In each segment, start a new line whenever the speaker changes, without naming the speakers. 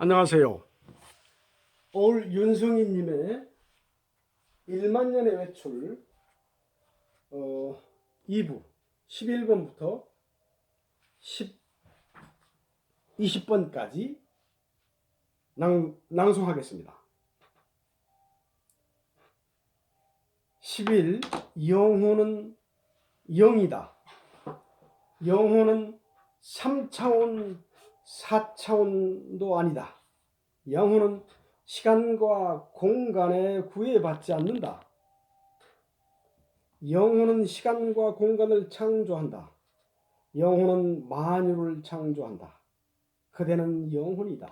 안녕하세요. 오늘 윤성희님의 1만 년의 외출 2부 11번부터 20번까지 낭송하겠습니다. 11. 영혼은 영이다. 영혼은 3차원 4차원도 아니다. 영혼은 시간과 공간에 구애받지 않는다. 영혼은 시간과 공간을 창조한다. 영혼은 만유를 창조한다. 그대는 영혼이다.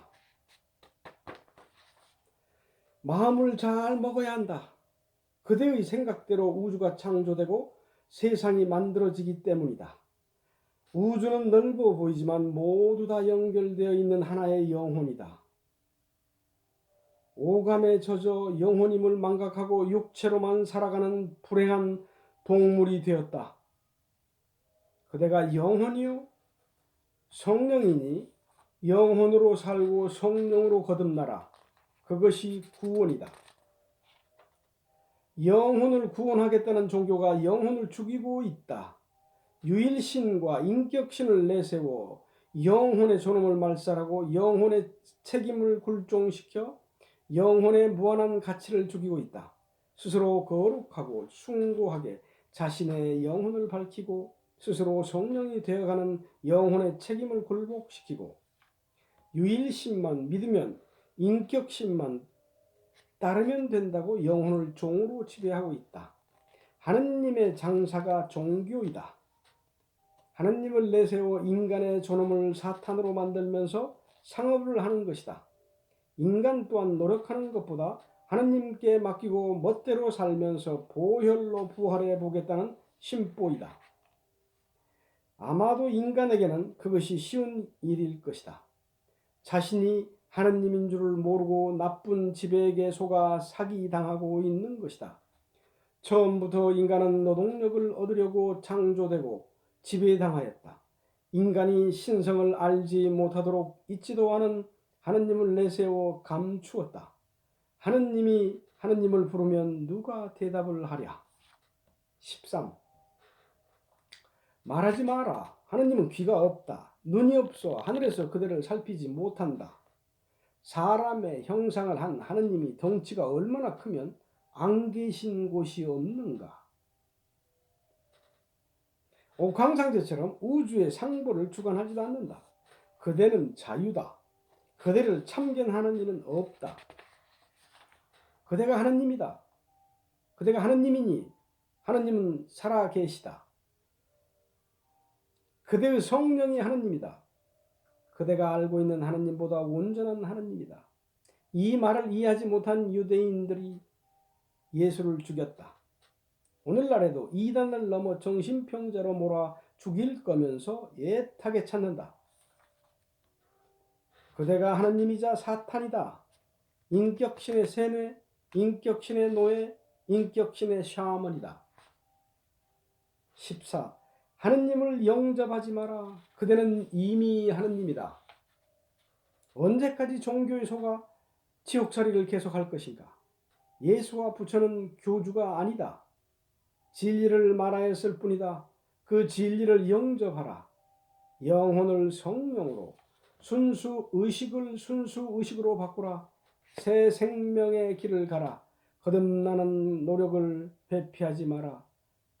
마음을 잘 먹어야 한다. 그대의 생각대로 우주가 창조되고 세상이 만들어지기 때문이다. 우주는 넓어 보이지만 모두 다 연결되어 있는 하나의 영혼이다. 오감에 젖어 영혼임을 망각하고 육체로만 살아가는 불행한 동물이 되었다. 그대가 영혼이요? 성령이니 영혼으로 살고 성령으로 거듭나라. 그것이 구원이다. 영혼을 구원하겠다는 종교가 영혼을 죽이고 있다. 유일신과 인격신을 내세워 영혼의 존엄을 말살하고 영혼의 책임을 굴종시켜 영혼의 무한한 가치를 죽이고 있다. 스스로 거룩하고 숭고하게 자신의 영혼을 밝히고 스스로 성령이 되어가는 영혼의 책임을 굴복시키고 유일신만 믿으면 인격신만 따르면 된다고 영혼을 종으로 지배하고 있다. 하느님의 장사가 종교이다. 하느님을 내세워 인간의 존엄을 사탄으로 만들면서 상업을 하는 것이다. 인간 또한 노력하는 것보다 하느님께 맡기고 멋대로 살면서 보혈로 부활해 보겠다는 심보이다. 아마도 인간에게는 그것이 쉬운 일일 것이다. 자신이 하느님인 줄을 모르고 나쁜 지배에게 속아 사기당하고 있는 것이다. 처음부터 인간은 노동력을 얻으려고 창조되고 지배당하였다. 인간이 신성을 알지 못하도록 잊지도 않은 하느님을 내세워 감추었다. 하느님이 하느님을 부르면 누가 대답을 하랴. 13. 말하지 마라. 하느님은 귀가 없다. 눈이 없어 하늘에서 그대를 살피지 못한다. 사람의 형상을 한 하느님이 덩치가 얼마나 크면 안 계신 곳이 없는가. 옥황상제처럼 우주의 상보를 주관하지도 않는다. 그대는 자유다. 그대를 참견하는 이는 없다. 그대가 하느님이다. 그대가 하느님이니 하느님은 살아계시다. 그대의 성령이 하느님이다. 그대가 알고 있는 하느님보다 온전한 하느님이다. 이 말을 이해하지 못한 유대인들이 예수를 죽였다. 오늘날에도 이단을 넘어 정신병자로 몰아 죽일 거면서 애타게 찾는다. 그대가 하느님이자 사탄이다. 인격신의 세뇌, 인격신의 노예, 인격신의 샤먼이다. 14. 하느님을 영접하지 마라. 그대는 이미 하느님이다. 언제까지 종교에 속아 지옥살이를 계속할 것인가? 예수와 부처는 교주가 아니다. 진리를 말하였을 뿐이다. 그 진리를 영접하라. 영혼을 성령으로, 순수 의식으로 바꾸라. 새 생명의 길을 가라. 거듭나는 노력을 회피하지 마라.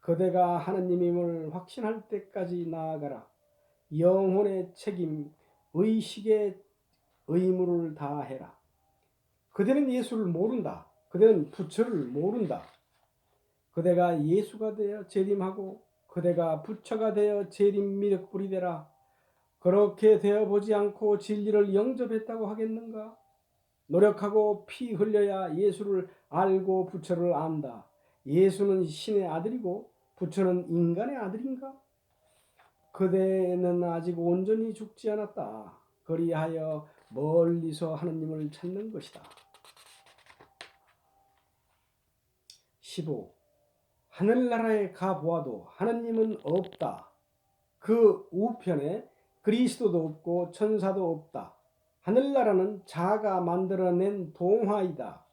그대가 하느님임을 확신할 때까지 나아가라. 영혼의 책임, 의식의 의무를 다해라. 그대는 예수를 모른다. 그대는 부처를 모른다. 그대가 예수가 되어 재림하고 그대가 부처가 되어 재림 미륵불이 되라. 그렇게 되어보지 않고 진리를 영접했다고 하겠는가? 노력하고 피 흘려야 예수를 알고 부처를 안다. 예수는 신의 아들이고 부처는 인간의 아들인가? 그대는 아직 온전히 죽지 않았다. 그리하여 멀리서 하느님을 찾는 것이다. 15. 하늘나라에 가보아도 하느님은 없다. 그 우편에 그리스도도 없고 천사도 없다. 하늘나라는 자가 만들어낸 동화이다.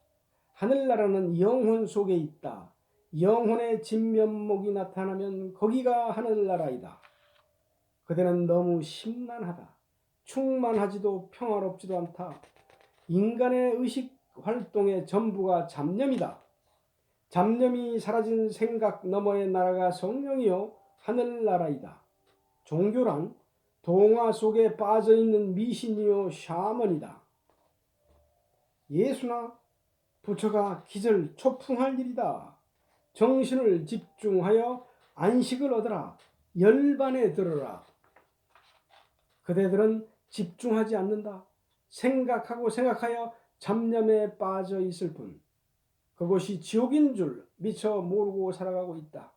하늘나라는 영혼 속에 있다. 영혼의 진면목이 나타나면 거기가 하늘나라이다. 그대는 너무 심란하다. 충만하지도 평화롭지도 않다. 인간의 의식 활동의 전부가 잡념이다. 잡념이 사라진 생각 너머의 나라가 성령이요 하늘나라이다. 종교란 동화 속에 빠져있는 미신이요 샤먼이다. 예수나 부처가 기절 초풍할 일이다. 정신을 집중하여 안식을 얻으라. 열반에 들으라. 그대들은 집중하지 않는다. 생각하고 생각하여 잡념에 빠져 있을 뿐. 그것이 지옥인 줄 미처 모르고 살아가고 있다.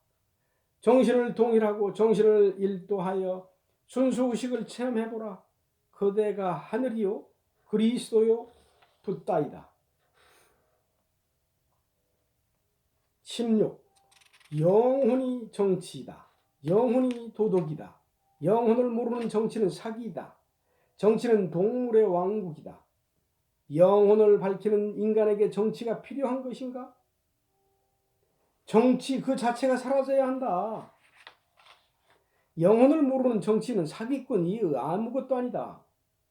정신을 동일하고 정신을 일도하여 순수의식을 체험해보라. 그대가 하늘이요 그리스도요 붓다이다. 16. 영혼이 정치이다. 영혼이 도덕이다. 영혼을 모르는 정치는 사기이다. 정치는 동물의 왕국이다. 영혼을 밝히는 인간에게 정치가 필요한 것인가? 정치 그 자체가 사라져야 한다. 영혼을 모르는 정치는 사기꾼 이의 아무것도 아니다.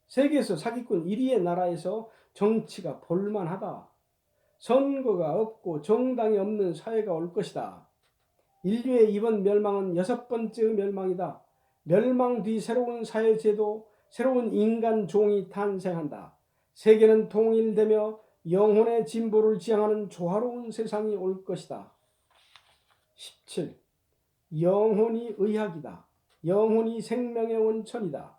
세계에서 사기꾼 1위의 나라에서 정치가 볼만하다. 선거가 없고 정당이 없는 사회가 올 것이다. 인류의 이번 멸망은 6번째의 멸망이다. 멸망 뒤 새로운 사회제도, 새로운 인간 종이 탄생한다. 세계는 통일되며 영혼의 진보를 지향하는 조화로운 세상이 올 것이다. 17. 영혼이 의학이다. 영혼이 생명의 원천이다.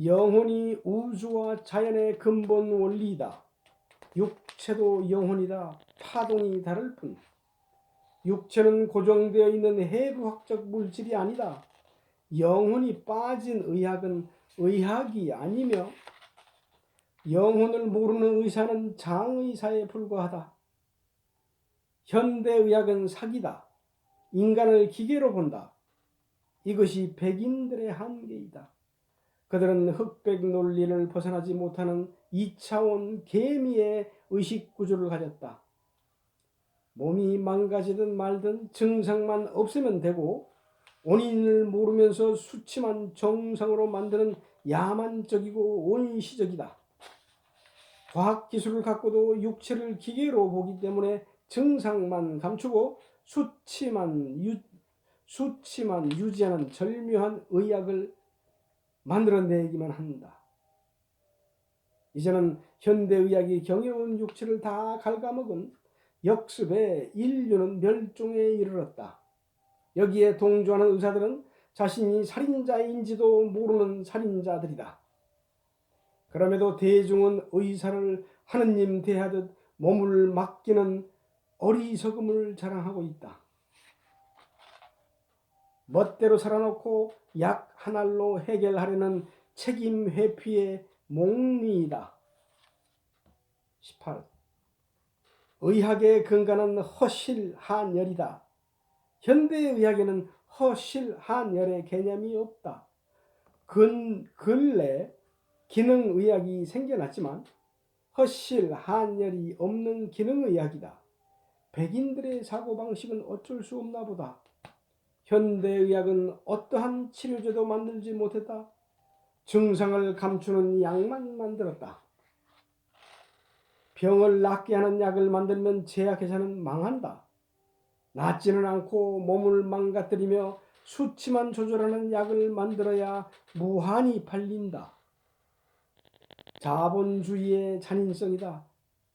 영혼이 우주와 자연의 근본 원리이다. 육체도 영혼이다. 파동이 다를 뿐. 육체는 고정되어 있는 해부학적 물질이 아니다. 영혼이 빠진 의학은 의학이 아니며 영혼을 모르는 의사는 장의사에 불과하다. 현대의학은 사기다. 인간을 기계로 본다. 이것이 백인들의 한계이다. 그들은 흑백 논리를 벗어나지 못하는 2차원 개미의 의식구조를 가졌다. 몸이 망가지든 말든 증상만 없으면 되고 원인을 모르면서 수치만 정상으로 만드는 야만적이고 온시적이다. 과학기술을 갖고도 육체를 기계로 보기 때문에 증상만 감추고 수치만 유지하는 절묘한 의학을 만들어내기만 한다. 이제는 현대의학이 경이로운 육체를 다 갉아먹은 역습에 인류는 멸종에 이르렀다. 여기에 동조하는 의사들은 자신이 살인자인지도 모르는 살인자들이다. 그럼에도 대중은 의사를 하느님 대하듯 몸을 맡기는 어리석음을 자랑하고 있다. 멋대로 살아놓고 약 한 알로 해결하려는 책임 회피의 몽리이다. 18. 의학의 근간은 허실한열이다. 현대의학에는 허실한열의 개념이 없다. 근래 기능의학이 생겨났지만 허실한열이 없는 기능의학이다. 백인들의 사고방식은 어쩔 수 없나 보다. 현대의학은 어떠한 치료제도 만들지 못했다. 증상을 감추는 약만 만들었다. 병을 낫게 하는 약을 만들면 제약회사는 망한다. 낫지는 않고 몸을 망가뜨리며 수치만 조절하는 약을 만들어야 무한히 팔린다. 자본주의의 잔인성이다.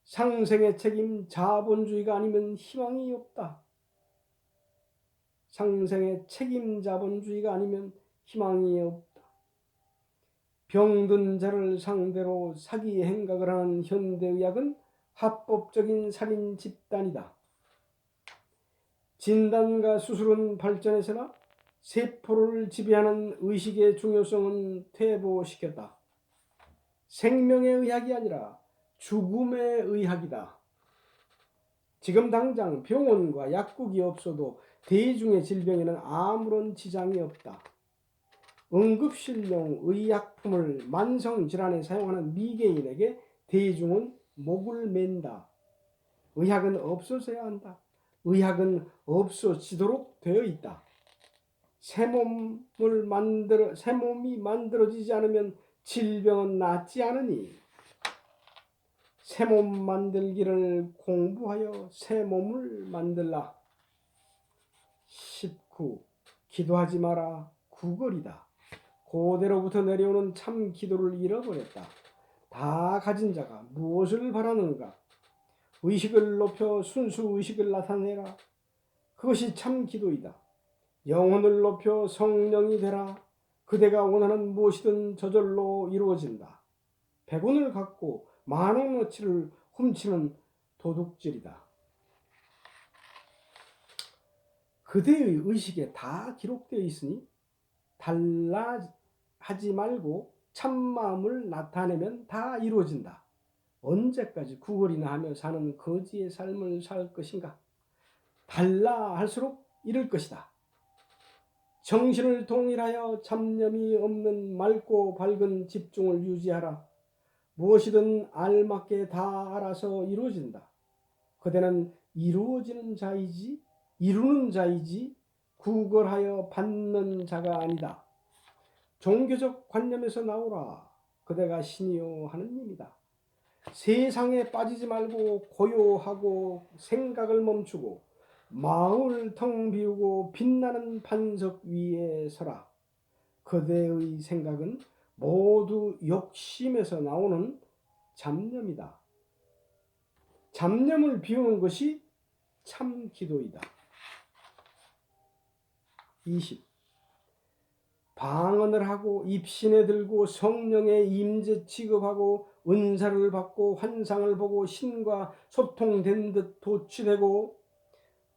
상생의 책임 자본주의가 아니면 희망이 없다. 상생의 책임 자본주의가 아니면 희망이 없다. 병든 자를 상대로 사기 행각을 하는 현대의학은 합법적인 살인 집단이다. 진단과 수술은 발전했으나 세포를 지배하는 의식의 중요성은 퇴보시켰다. 생명의 의학이 아니라 죽음의 의학이다. 지금 당장 병원과 약국이 없어도 대중의 질병에는 아무런 지장이 없다. 응급실용 의약품을 만성질환에 사용하는 미개인에게 대중은 목을 맨다. 의학은 없어져야 한다. 의학은 없어지도록 되어 있다. 새 몸이 만들어지지 않으면 질병은 낫지 않으니 새 몸 만들기를 공부하여 새 몸을 만들라. 19. 기도하지 마라. 구걸이다. 고대로부터 내려오는 참 기도를 잃어버렸다. 다 가진 자가 무엇을 바라는가? 의식을 높여 순수 의식을 나타내라. 그것이 참 기도이다. 영혼을 높여 성령이 되라. 그대가 원하는 무엇이든 저절로 이루어진다. 100원을 갖고 10,000원어치를 훔치는 도둑질이다. 그대의 의식에 다 기록되어 있으니 달라하지 말고 참마음을 나타내면 다 이루어진다. 언제까지 구걸이나 하며 사는 거지의 삶을 살 것인가? 달라 할수록 이를 것이다. 정신을 동일하여 잡념이 없는 맑고 밝은 집중을 유지하라. 무엇이든 알맞게 다 알아서 이루어진다. 그대는 이루어지는 자이지 이루는 자이지 구걸하여 받는 자가 아니다. 종교적 관념에서 나오라. 그대가 신이요 하느님이다. 세상에 빠지지 말고 고요하고 생각을 멈추고 마음을 텅 비우고 빛나는 반석 위에 서라. 그대의 생각은 모두 욕심에서 나오는 잡념이다. 잡념을 비우는 것이 참 기도이다. 20. 방언을 하고 입신에 들고 성령의 임재 취급하고 은사를 받고 환상을 보고 신과 소통된 듯 도취되고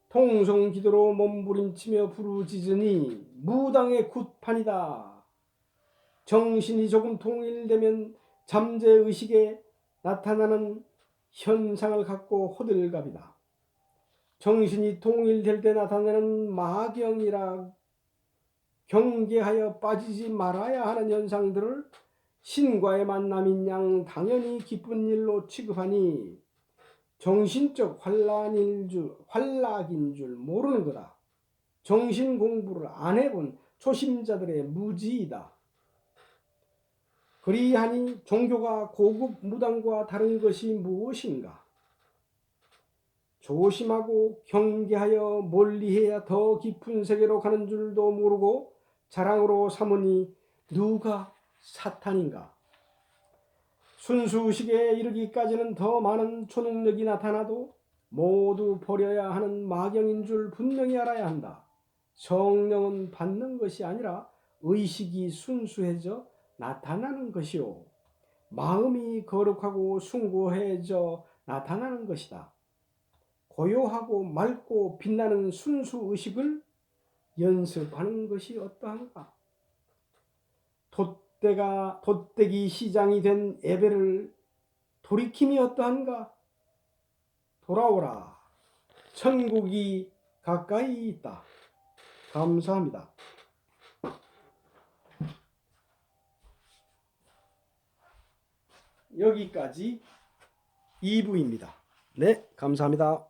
통성기도로 몸부림치며 부르짖으니 무당의 굿판이다. 정신이 조금 통일되면 잠재의식에 나타나는 현상을 갖고 호들갑이다. 정신이 통일될 때 나타나는 마경이라 경계하여 빠지지 말아야 하는 현상들을 신과의 만남인 양 당연히 기쁜 일로 취급하니 정신적 환락인 줄 모르는 거다. 정신 공부를 안 해본 초심자들의 무지이다. 그리하니 종교가 고급 무당과 다른 것이 무엇인가? 조심하고 경계하여 멀리해야 더 깊은 세계로 가는 줄도 모르고 자랑으로 삼으니 누가 사탄인가? 순수의식에 이르기까지는 더 많은 초능력이 나타나도 모두 버려야 하는 마경인 줄 분명히 알아야 한다. 성령은 받는 것이 아니라 의식이 순수해져 나타나는 것이요. 마음이 거룩하고 숭고해져 나타나는 것이다. 고요하고 맑고 빛나는 순수의식을 연습하는 것이 어떠한가? 돛대기 시장이 된 예배를 돌이킴이 어떠한가? 돌아오라. 천국이 가까이 있다. 감사합니다. 여기까지 2부입니다. 네, 감사합니다.